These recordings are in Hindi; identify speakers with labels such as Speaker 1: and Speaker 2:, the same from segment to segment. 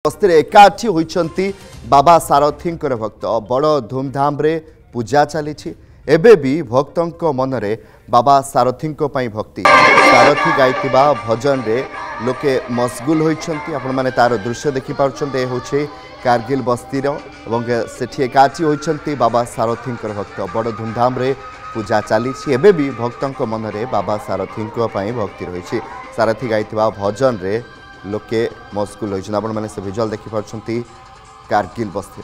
Speaker 1: बस्ती एकाठी होइछंती बाबा सारथींकर भक्त बड़ धूमधाम रे पूजा चली एबे भी भक्तों मनरे बाबा सारथींको पई भक्ति सारथी गाइतिबा भजन रे लोके मशगुल होइछंती आपण माने तार दृश्य देखि पाउछंते होछे कारगिल बस्तीर एवं सेठी एकाठी होइछंती बाबा सारथींकर भक्त बड़ धूमधाम रे पूजा चली एबे भी भक्तों मनरे बाबा सारथींको पई भक्ति रहिछि सारथी गाइतिबा भजन रे लोके मशगुल होइछन आपण माने से विजुअल देखि पाउछंती कारगिल बस्ती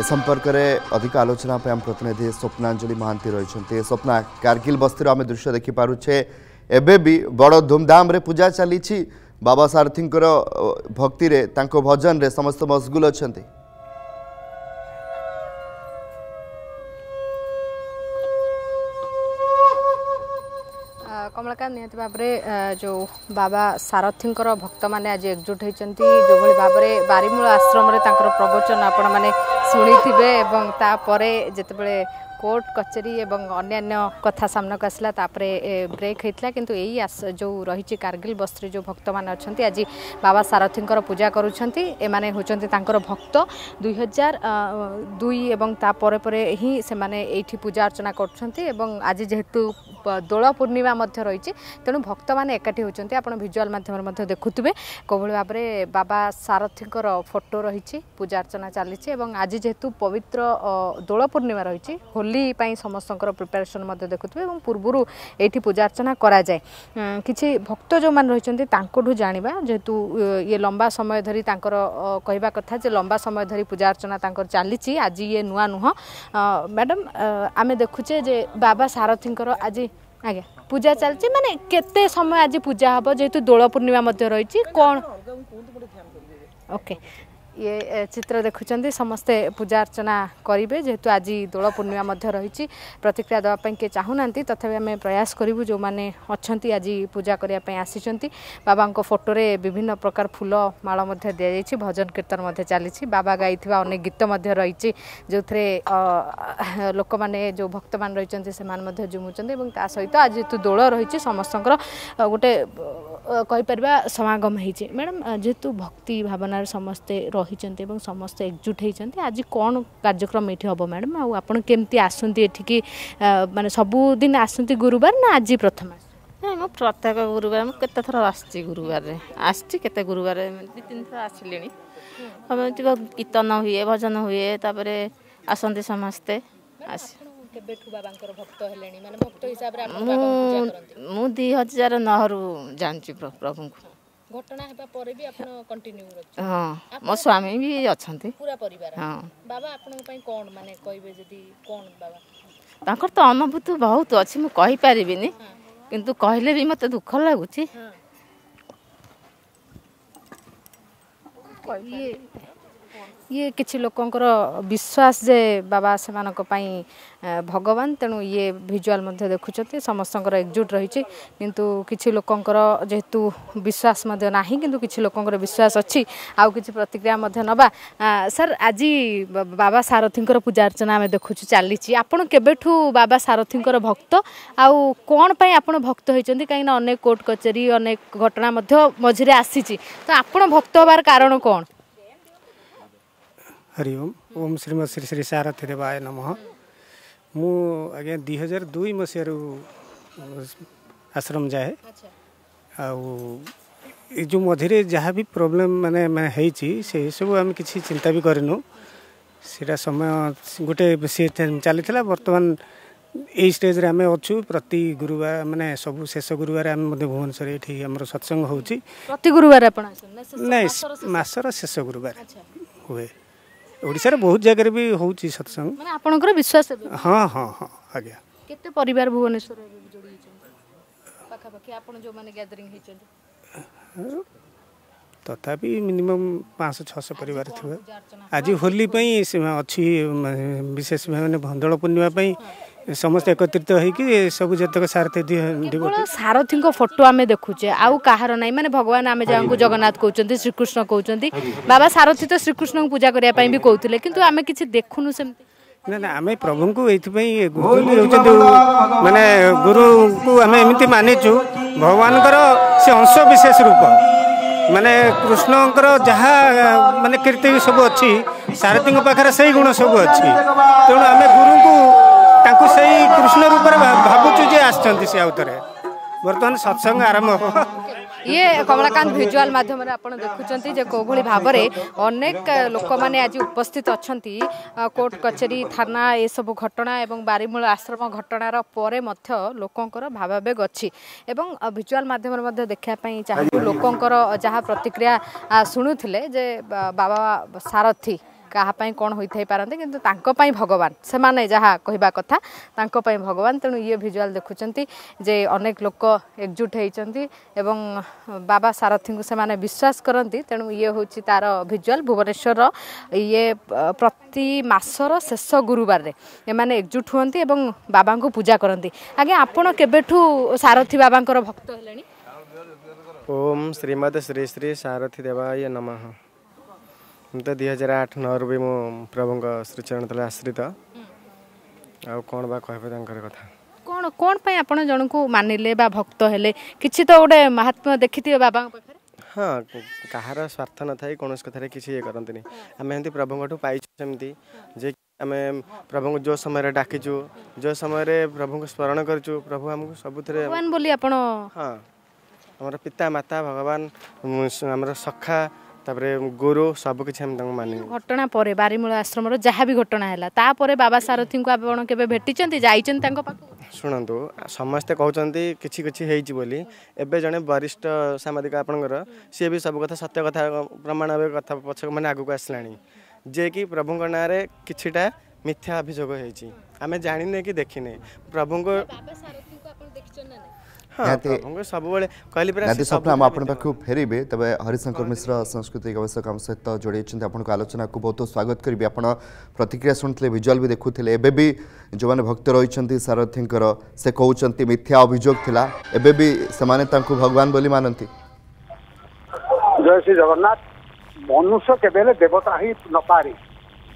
Speaker 1: संपर्क में अधिक आलोचना पे हम प्रतिनिधि स्वप्नांजलि महांती रही स्वप्ना कारगिल बस्ती आम दृश्य देखिपे एबे भी बड़ धूमधाम रे पूजा चली बाबा सारथी भक्ति रे तांको भजन रे समस्त मशगुल अच्छा
Speaker 2: कमलाकांत निहत भाव में जो बाबा सारथी भक्त मैंने आज एकजुट होती जो भाई भाव में बारीमूल आश्रम प्रवचन आपण मैंने शुणी थे जितेबले कोर्ट कचेरी एवं अन्यान्य कथा सामना को आसला ब्रेक होता किंतु यही जो रही कारगिल बस्ती जो भक्त मैंने अच्छा आज बाबा सारथी पूजा करुँचे होती भक्त 2002 एवं तापर ही से ये पूजा अर्चना कर आज जेहेतु दोल पूर्णिमा रही तेणु भक्त मैंने एकाठी होती आप भिजुआल मध्यम देखुवे कौभली भाव में बाबा सारथी फोटो रही पूजा अर्चना चली आज जेहेतु पवित्र दोल पूर्णिमा रही होली समस्त प्रिपेरेसन देखुए पूर्वर ये पूजा अर्चना करा जाए किसी भक्त जो मैंने रही जाना जेहेतु ये लंबा समय धरी कहवा कथा जे लंबा समय धरी पूजा अर्चना चली आज ये नुआ नुह मैडम आम देखुचे जे बाबा सारथी आज आज्ञा पूजा चलती माने केते समय आज पूजा हम जेहेतु दोल पूर्णिमा रही कौन ओके ये चित्र देखुं समस्ते पूजा अर्चना करेंगे जेहेतु आज दोल पूर्णिमा रही प्रतिक्रिया देवाई किए चाहूना तथापि आम प्रयास करूँ जो मैंने अच्छा आज पूजा करने आसी बाबा फोटो रे विभिन्न प्रकार फूल माल दि जाइए भजन कीर्तन चली बाबा गाई अनेक गीत रही जो थे लोक मैंने जो भक्त मान रही से जुमुंट सहित आज जेहेतु दोल रही समस्त गोटे कहीपर समागम होती मैडम जेहेतु भक्ति भावनार समस्ते रही समस्त एकजुट होती आज कौन कार्यक्रम ये हम मैडम आपड़ केमती आसती एठिकी माने सबुदिन आसती गुरुवार ना आज प्रथम
Speaker 3: मु प्रत्येक गुरुवार मुझे केते थर आसची गुरुवार केते गुरुवार 2-3 थर आसिले कीर्तन हुए भजन हुए तापर आसती समस्ते मु 2009 रु जानची प्रभु को
Speaker 2: घटना हेबा परे भी आपण कंटिन्यू रख
Speaker 3: हां मो स्वामी भी अछंती
Speaker 2: पूरा परिवार
Speaker 3: हां
Speaker 2: बाबा आपण पई कोन माने कहबे जदी कोन बाबा
Speaker 3: तांकर तो अनुभूति बहुत अछि मु कहि परिबिनी किंतु कहले भी मते दुख लागुची
Speaker 2: ये किछि लोकंकर विश्वास जे बाबा से भगवान तेणु ये भिजुआल देखुं समस्त एकजुट रही किंतु किछि लोकंकर जेहेतु विश्वास ना किंतु किछि लोकंकर विश्वास अच्छी आउ किछि प्रतिक्रिया नबा सर आज बाबा सारथी पूजा अर्चना आम देखु चली आपड़ केबेठू बाबा सारथी भक्त आउ कौन पाई आपण भक्त होती कहीं अनेक कोर्ट कचेरी अनेक घटना मझिरे आसी तो आपण भक्त होबार कारण कौन
Speaker 4: हरि ओम ओम श्रीमद श्री श्री सारथी देवाय नमः मु आज्ञा 2002 मसीह आश्रम जाए जो मझे जहाँ भी प्रोब्लेम माने से सब आम किसी चिंता भी करनु सीटा समय गोटे सी चली बर्तमान यही स्टेज रे आमे अच्छु प्रति गुरुवार माने सब शेष गुरुवार आम भुवनेश्वर ये आम सत्संग हो
Speaker 2: प्रति गुरुवार आपण
Speaker 4: नहीं मासर शेष गुरुवार हुए ओडिसा बहुत जगह भी होची सत्संग
Speaker 2: माने आपनकर विश्वास
Speaker 4: हाँ हाँ हाँ आज्ञा
Speaker 2: केते परिवार भुवनेश्वर जोड़ी पाखा पाखी आपण जो माने गैदरिंग हेचंती
Speaker 4: तथापि मिनिमम 500-600 परिवार थी आज होली अच्छी विशेष भाव भंडल पूर्णिमा समस्त एकत्रित होगी सब जतक सारथी
Speaker 2: सारथी फोटो आम देखुचे आउ कहार ना माने भगवान आम जहाँ जगन्नाथ कहते श्रीकृष्ण कहते बाबा सारथी तो श्रीकृष्ण को पूजा करने भी कहते कि आम कि देखुनु सेमती
Speaker 4: ना ना आम प्रभु को ये माने गुरु को आम एमती मानिचु भगवान से अंश विशेष रूप माने कृष्णकर जहाँ माने कीर्ति सब अच्छी सारथी पाखे से गुण सब अच्छी तेणु आम गुरु को तांको सही कृष्ण रूप भावुचु जे आछंती से आउतरे वर्तमान सत्संग आरंभ हो
Speaker 2: ये कमलाकांत भिजुआल माध्यम आपण देखुचंती जे कोभली भाबरे अनेक लोक माने आज उपस्थित अछंती कोर्ट कचेरी थाना ए सब घटना एवं बारीमूल आश्रम घटनार परे मध्य लोकंकर भावावेग अछि एवं भिजुआल माध्यम मध्ये देखा पई चाहू लोकंकर जहाँ प्रतिक्रिया शुणुथिले जे बाबा सारथी कहापाई कौन होई थाई पारंते किंतु तांको पाई भगवान से माने जहाँ कहवा कथा तांको पाई भगवान तेणु ये भिजुआल देखुचंती जे अनेक लोक एकजुट होइचंती एवं बाबा सारथी को से माने विश्वास करंती तेणु ये होची तार भिजुआल भुवनेश्वर ये प्रति मासर शेष गुरुवार रे ए माने एकजुट हुंती एवं बाबा को पूजा करंती आगे आपण केबेठू सारथी बाबांकर भक्त हेलेनी
Speaker 5: ओम श्रीमद श्री श्री सारथी देवाय नमः तो 2008-9 भी मो प्रभु श्रीचरण तले आश्रित आ कौन बा कहबे कथा
Speaker 2: कौन कौन पे आपण जन को मानिले बा भक्त हेले किछि तो गोटे महात्मा देखिथिबे बाबा पाखरे
Speaker 5: हाँ कहार स्वार्थ न थाई कोनस कथारे किछि ये करंतनी आमे हंती प्रभुଙ୍କଠୁ पाइछु सेमती जे आमे प्रभु जो समय डाकिछु जो समय प्रभु को स्मरण करछु प्रभु हमको सबुथरे
Speaker 2: भगवान बोली आपण
Speaker 5: हाँ हमर पिता माता भगवान हमर सखा तापरे गुरु सब किछि हम तंग मानि
Speaker 2: घटना परे बारीमूल आश्रम रो जहाँ भी घटना हैला ता परे बाबा सारथी को आपण केबे भेटिचंती जाइचंती तांको पाखु
Speaker 5: शुणु समस्ते कहते किछि किछि हेइछि बोली एबे जने वरिष्ठ सामाजिक आपणकर सी भी सब कथा सत्य कथा प्रमाण कथा पछ माने आगु को आसलानी जे कि प्रभुଙ୍କ नारे किछिटा मिथ्या अभियोग हेइछि आमे जानिने कि देखिने प्रभु को
Speaker 2: बाबा सारथी को आपण देखिचन ना
Speaker 1: फेरबे तब हरिशंकर मिश्र सांस्कृतिक गवेषक आम सहित जोड़ी आपको आलोचना को बहुत स्वागत करी आप प्रतिक्रिया शुणुते भिजुआल भी देखुले एबे भी जो मैंने भक्त रही सारथी से कहते मिथ्या अभियोग थिला एबे भी से भगवान बोली मानती
Speaker 6: जय श्री जगन्नाथ मनुष्य केवल देवता ही न पारे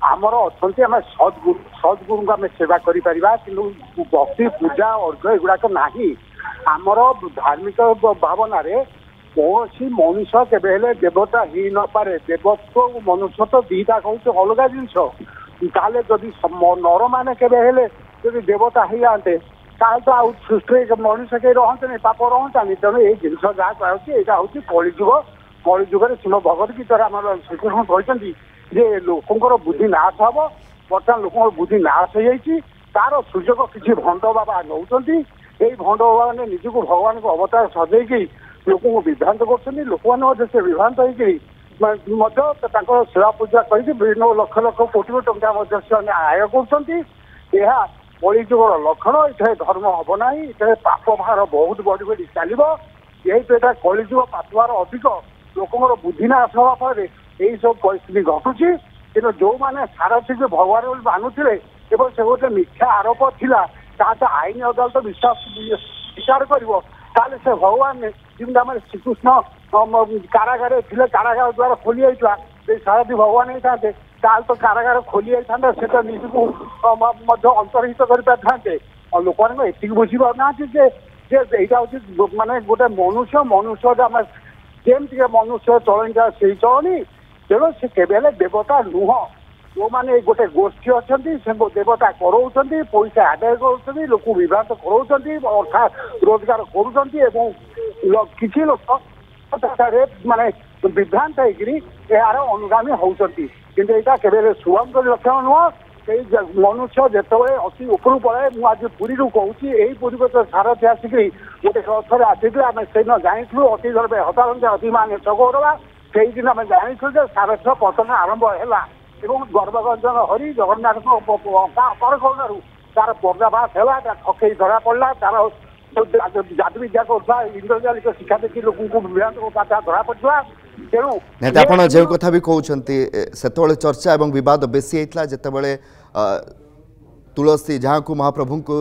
Speaker 6: आमर अच्छा आम सद्गुरु आम सेवा कर भक्ति पूजा अर्घ एगुड़ाक नहीं आमर धार्मिक भावना रे कौन मनुष्य केवे देवता ही न पारे देवत्व मनुष्य तो दीटा कौन अलग जिनस ताले जदि नर मैंने केवे देवता ही आते तो आउ सृष्टि मनुष्य कहीं रहते नहीं पाप रहता तेणु ये जिन जहाँ कहे यहाँ हूँ कलिजुग कलिजुगे श्रीम भगवत गीता आम श्रीकृष्ण कहते जे लोकंर बुद्धि नाश हम बर्तमान लोक बुद्धि नाश हो तार सुजोग किसी भंड बाबा नौ यही भंड बाबा ने निजी को भगवान को अवतार सजेगी लोक विभ्रांत कर लोक मैंने से विभ्रांत हो सेवा पूजा कर विभिन्न लक्ष लक्ष कोटी टंका से आय कर कलिजुगर लक्षण ये धर्म हम ना ये पाप भार बहुत बढ़ी बढ़ी चलो यही तो यहाँ कलिजुग पाप भार अधिक लोकर बुद्धि नाश हवा फल यही सब परिस्थिति घटुची कि जो मैंने सारथी भगवान मानुले केवल से गोटे मिथ्या आरोप थिला तो आईन अदालत विचार कर से भगवान जमी आम श्रीकृष्ण कारागार थे कारागार द्वारा खोली जाता सारथी भगवान होते तो कारागार खोली जाता से तो निजी को अंतर्हित कर पारे और लोक मैंने बुझी पाना यहाँ हूँ मानने गोटे मनुष्य मनुष्य जमी मनुष्य चलनी से चलनी तेणु से केवल देवता नुह जो मैंने गोटे गोष्ठी अच्छा से देवता कराऊँ पैसा आदाय कर लोक विभ्रांत कराऊँ अर्थात रोजगार करुँच किसी लोक माने विभ्रांत होकर यार अनुगामी होती किंतु यहाँ केवल शुभंकर लक्षण नुह ସେଇ ମନୁଷ୍ୟ ଯେତେବେଳେ ଅତି ଉପରୁ ପଳାଏ ମୁଁ ଆଜି ପୁରୀରୁ କହୁଛି ଏଇ ପୁରୀକୁ ତ ସାରଥି ଆସିକି ଗୋଟେ ରଥରେ ଆସିଥିଲେ ଆମେ ସେଇଦିନ ଜାଣିଥିଲୁ ଅତି ଧର୍ମେ ହତାରନ୍ତି ଅତିମାନେ ଚଗୌରବା ସେଇଦିନ ଆମେ ଜାଣିଥିଲୁ ଯେ ସାରଥୀର ପତନ ଆରମ୍ଭ ହେଲା ଏବଂ ଗର୍ଭଗଞ୍ଜନ ହରି ଜଗନ୍ନାଥଙ୍କ ଅପରକରଣରୁ ତାର ପର୍ଦ୍ଦାଭାସ ହେଲା ତାର ଠକେଇ ଧରା ପଡ଼ିଲା ତାର ଜାତି ବିଦ୍ୟା କରୁଥିବା ଇନ୍ଦ୍ରଜାଲିକ ଶିକ୍ଷା ଦେଖି ଲୋକଙ୍କୁ ବିଭ୍ରାନ୍ତ ତାହା ଧରା ପଡ଼ିଥିଲା ତେଣୁ
Speaker 1: ନିହାତି ଆପଣ ଯେଉଁ କଥା ବି କହୁଛନ୍ତି ସେତେବେଳେ ଚର୍ଚ୍ଚା ଏବଂ ବିବାଦ ବେଶୀ ହେଇଥିଲା ଯେତେବେଳେ ତୁଳସୀ ଯାହାକୁ ମହାପ୍ରଭୁଙ୍କୁ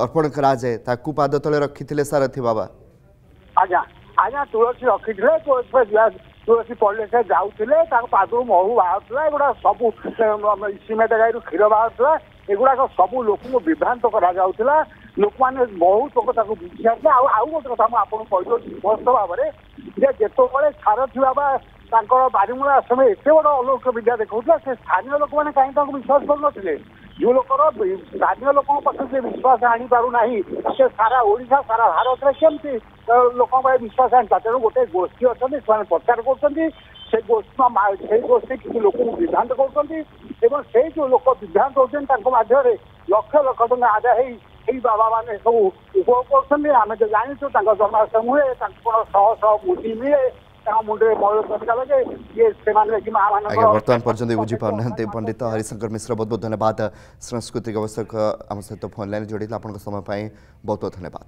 Speaker 1: ଅର୍ପଣ କରାଯାଏ ତାକୁ ପାଦ ତଳେ ରଖିଥିଲେ ସାରଥୀ ବାବା।
Speaker 6: ଆଜ୍ଞା ଆଜ୍ଞା ତୁଳସୀ ରଖିଥିଲେ ତୁଳସୀ ପଡ଼ିଲେ ସେ ଯାଉଥିଲେ ତାଙ୍କ ପାଦରୁ ମହୁ ବାହାରୁଥିଲା ଏଗୁଡ଼ା ସବୁ ସିମେଣ୍ଟ ଗାଈରୁ କ୍ଷୀର ବାହାରୁଥିଲା ଏଗୁଡ଼ାକ ସବୁ ଲୋକଙ୍କୁ ବିଭ୍ରାନ୍ତ କରାଯାଉଥିଲା ଲୋକମାନେ ବହୁତ ଲୋକ ତାକୁ ବୁଝି ଆସିଲେ ଆଉ ଗୋଟେ କଥା ମୁଁ ଆପଣଙ୍କୁ କହିଦେଉଛି ସ୍ପଷ୍ଟ ଭାବରେ ଯେ ଯେତେବେଳେ ସାରଥୀ ବାବା ତାଙ୍କର ବାରିମୂଳା ଆଶ୍ରମରେ ଏତେ ବଡ଼ ଅଲୌକିକ ବିଦ୍ୟା ଦେଖାଉଥିଲା ସେ ସ୍ଥାନୀୟ ଲୋକମାନେ କାହିଁକି ତାଙ୍କୁ ବିଶ୍ୱାସ କରୁନଥିଲେ ଯେଉଁ ଲୋକର ସ୍ଥାନୀୟ ଲୋକଙ୍କ ପାଖରେ ସେ ବିଶ୍ୱାସ ଆଣିପାରୁନାହିଁ ସେ ସାରା ଓଡ଼ିଶା ସାରା ଭାରତରେ କେମିତି ଲୋକଙ୍କ ପାଇଁ ବିଶ୍ୱାସ ଆଣିଲା ତେଣୁ ଗୋଟେ ଗୋଷ୍ଠୀ ଅଛନ୍ତି ସେମାନେ ପ୍ରଚାର କରୁଛନ୍ତି ସେଇ ଗୋଷ୍ଠୀ କିଛି ଲୋକଙ୍କୁ ବିଭ୍ରାନ୍ତ କରୁଛନ୍ତି ଏବଂ ସେଇ ଯେଉଁ ଲୋକ ବିଭ୍ରାନ୍ତ ହେଉଛନ୍ତି ତାଙ୍କ ମାଧ୍ୟମରେ ଲକ୍ଷ ଲକ୍ଷ ଟଙ୍କା ଆଦାୟ ହେଇ ଏଇ ବାବାମାନେ ସବୁ ଉପଭୋଗ କରୁଛନ୍ତି ଆମେ ତ ଜାଣିଛୁ ତାଙ୍କ ଜନ୍ମାଷ୍ଟମୀ ହୁଏ ତାଙ୍କର ଶହ ଶହ ମୁଦି ମିଳେ ତାଙ୍କ ମୁଣ୍ଡରେ ମୟୂର ପତାକା ଲଗେ ଇଏ ସେମାନେ
Speaker 1: ଆଜ୍ଞା ବର୍ତ୍ତମାନ ପର୍ଯ୍ୟନ୍ତ ବୁଝିପାରୁନାହାନ୍ତି ପଣ୍ଡିତ ହରିଶଙ୍କର ମିଶ୍ର ବହୁତ ବହୁତ ଧନ୍ୟବାଦ ସାଂସ୍କୃତିକ ଗବେଷକ ଆମ ସହିତ ଫୋନ୍ ଲାଇନ୍ ଯୋଡ଼ିଥିଲେ ଆପଣଙ୍କ ସମୟ ପାଇଁ ବହୁତ ବହୁତ ଧନ୍ୟବାଦ।